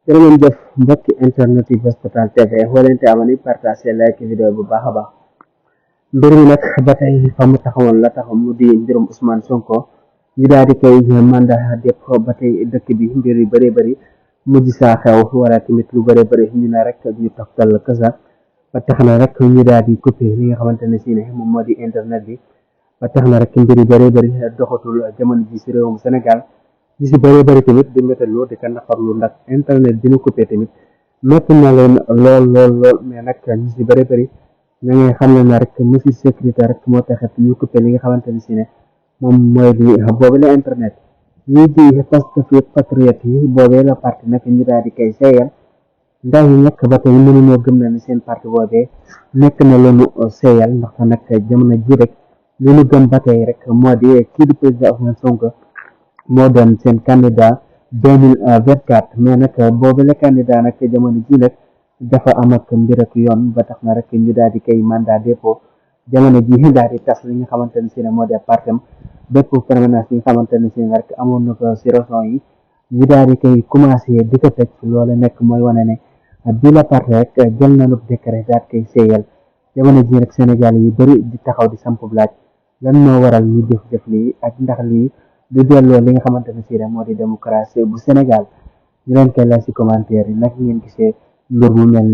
jërë ngeen jëf mbokki internet yi Buzz Total TV xoolente amani partage like vidéo bu baax a baax mbir mi nag ba tey fa mu taxawoon la taxaw mu di mbirum Ousmane Sonko ñu daal di koy mandat dépôt ba tey dëkk bi mbir yu bëree bëri mujj saa xew wala tamit lu bëree bëri ñu ne rek ñu toftal kasa ba tax na rek ñu daal di coupé li nga xamante ne si ne moom moo di internet bi ba tax na rek mbir yu bëree bëri doxatul jamono ji si réewum Sénégal ñu si bëree bëri tamit di méttaloo di ko naqarlu ndax internet bi ñu coupé tamit métti na leen lool mais nag ñu si bëree bëri ña ngay xam ne na rek mesure sécurité rek moo taxit ñu coupé li nga xamante ne si ne moom mooy di boobu la internet ñii di Pastef patriote yi boobee la parti nag ñu daal di koy seeyal ndax yi nekk ba tey mënuñoo gëm na ni seen parti boobee nekk na loolu seeyal ndax nag jamono ji rek li ñu gëm ba tey rek moo di kii di président Ousmane Sonko moo doon seen candidat 2024 mais nag boobu la candidat nag jamono ji nag dafa am ak mbir ak yoon ba tax na rek ñu daal di koy mandat dépôt jamono ji daal di tas li nga xamante ne si ne moo di partem bépp permanence yi nga xamante ne si ne rek amoon na ko si région yi ñu daal di koy commencé di ko tëj loolu nekk mooy wane ne bi la parti rek jël na lu décret daal koy seeyal jamono ji rek Sénégal yi bëri di taxaw di samp laaj lan moo waral ñu def lii ak ndax lii du delloo li nga xamante ne si ne moo di démocratie bu Sénégal ñu leen koy laaj si commentaire yi nag ngeen gisee mbir mu mel ni